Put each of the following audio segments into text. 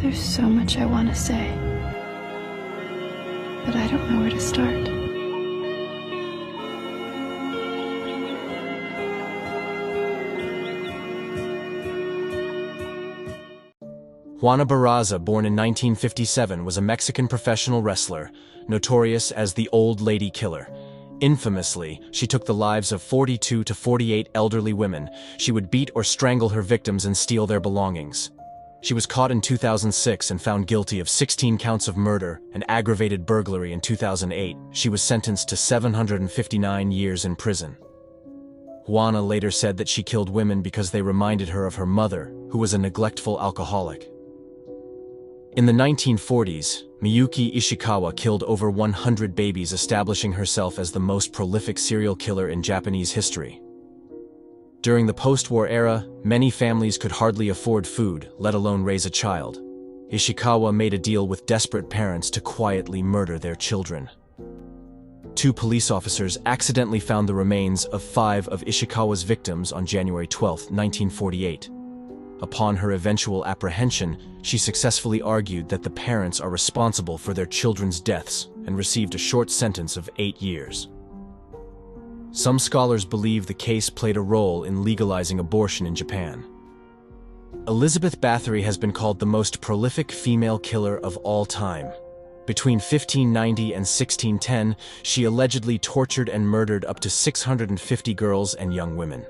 There's so much I want to say, but I don't know where to start. Juana Barraza, born in 1957, was a Mexican professional wrestler, notorious as the Old Lady Killer. Infamously, she took the lives of 42 to 48 elderly women. She would beat or strangle her victims and steal their belongings. She was caught in 2006 and found guilty of 16 counts of murder and aggravated burglary in 2008. She was sentenced to 759 years in prison. Juana later said that she killed women because they reminded her of her mother, who was a neglectful alcoholic. In the 1940s, Miyuki Ishikawa killed over 100 babies, establishing herself as the most prolific serial killer in Japanese history. During the post-war era, many families could hardly afford food, let alone raise a child. Ishikawa made a deal with desperate parents to quietly murder their children. 2 police officers accidentally found the remains of 5 of Ishikawa's victims on January 12, 1948. Upon her eventual apprehension, she successfully argued that the parents are responsible for their children's deaths and received a short sentence of 8 years. Some scholars believe the case played a role in legalizing abortion in Japan. Elizabeth Báthory has been called the most prolific female killer of all time. Between 1590 and 1610, she allegedly tortured and murdered up to 650 girls and young women.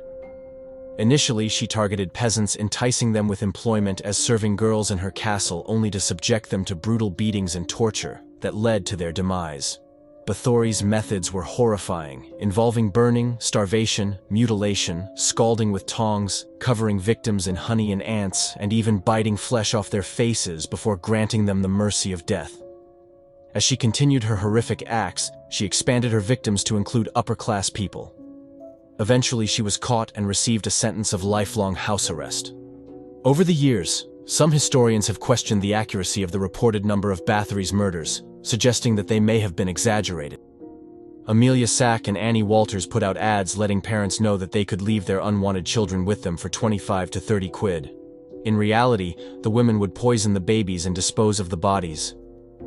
Initially, she targeted peasants, enticing them with employment as serving girls in her castle, only to subject them to brutal beatings and torture that led to their demise. Báthory's methods were horrifying, involving burning, starvation, mutilation, scalding with tongs, covering victims in honey and ants, and even biting flesh off their faces before granting them the mercy of death. As she continued her horrific acts, she expanded her victims to include upper-class people. Eventually, she was caught and received a sentence of lifelong house arrest. Over the years, some historians have questioned the accuracy of the reported number of Báthory's murders, suggesting that they may have been exaggerated. Amelia Sack and Annie Walters put out ads letting parents know that they could leave their unwanted children with them for 25 to 30 quid. In reality, the women would poison the babies and dispose of the bodies.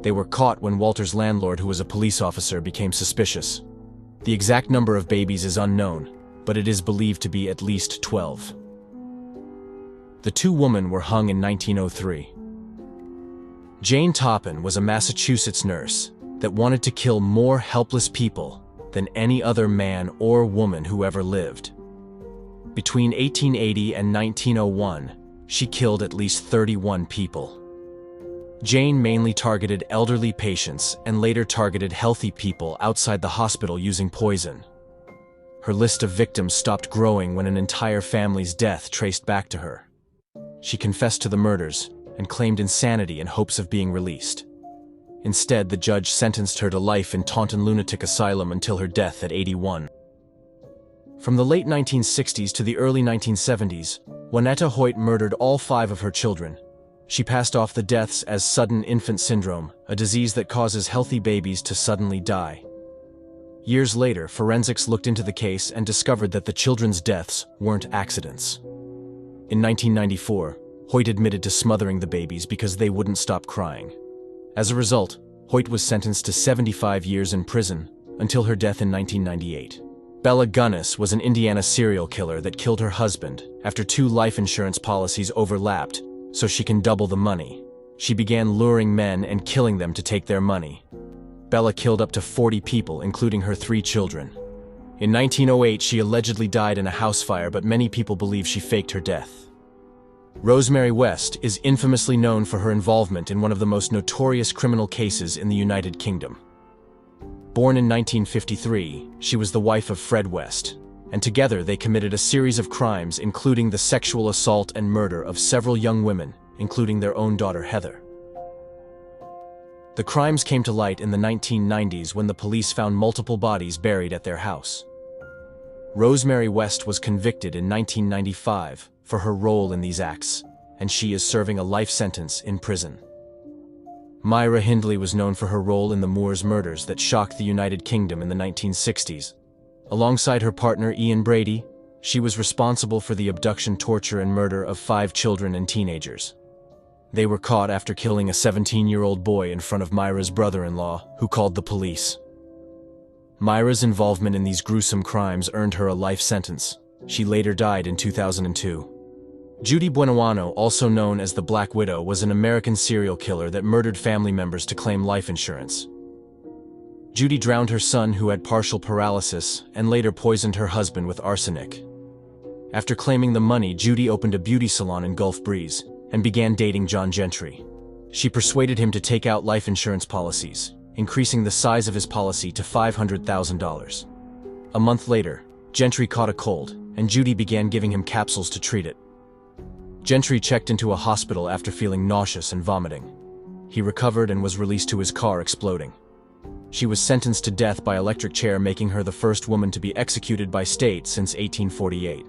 They were caught when Walters' landlord, who was a police officer, became suspicious. The exact number of babies is unknown, but it is believed to be at least 12. The 2 women were hung in 1903. Jane Toppan was a Massachusetts nurse that wanted to kill more helpless people than any other man or woman who ever lived. Between 1880 and 1901, she killed at least 31 people. Jane mainly targeted elderly patients and later targeted healthy people outside the hospital using poison. Her list of victims stopped growing when an entire family's death traced back to her. She confessed to the murders and claimed insanity in hopes of being released. Instead, the judge sentenced her to life in Taunton Lunatic Asylum until her death at 81. From the late 1960s to the early 1970s, Waneta Hoyt murdered all 5 of her children. She passed off the deaths as sudden infant syndrome, a disease that causes healthy babies to suddenly die. Years later, forensics looked into the case and discovered that the children's deaths weren't accidents. In 1994, Hoyt admitted to smothering the babies because they wouldn't stop crying. As a result, Hoyt was sentenced to 75 years in prison until her death in 1998. Belle Gunness was an Indiana serial killer that killed her husband after 2 life insurance policies overlapped, so she can double the money. She began luring men and killing them to take their money. Bella killed up to 40 people, including her 3 children. In 1908, she allegedly died in a house fire, but many people believe she faked her death. Rosemary West is infamously known for her involvement in one of the most notorious criminal cases in the United Kingdom. Born in 1953, she was the wife of Fred West, and together they committed a series of crimes, including the sexual assault and murder of several young women, including their own daughter Heather. The crimes came to light in the 1990s when the police found multiple bodies buried at their house. Rosemary West was convicted in 1995 for her role in these acts, and she is serving a life sentence in prison. Myra Hindley was known for her role in the Moors murders that shocked the United Kingdom in the 1960s. Alongside her partner Ian Brady, she was responsible for the abduction, torture, and murder of 5 children and teenagers. They were caught after killing a 17-year-old boy in front of Myra's brother-in-law, who called the police. Myra's involvement in these gruesome crimes earned her a life sentence. She later died in 2002. Judy Buenoano, also known as the Black Widow, was an American serial killer that murdered family members to claim life insurance. Judy drowned her son, who had partial paralysis, and later poisoned her husband with arsenic. After claiming the money, Judy opened a beauty salon in Gulf Breeze and began dating John Gentry. She persuaded him to take out life insurance policies, increasing the size of his policy to $500,000. A month later, Gentry caught a cold, and Judy began giving him capsules to treat it. Gentry checked into a hospital after feeling nauseous and vomiting. He recovered and was released to his car exploding. She was sentenced to death by electric chair, making her the first woman to be executed by state since 1848.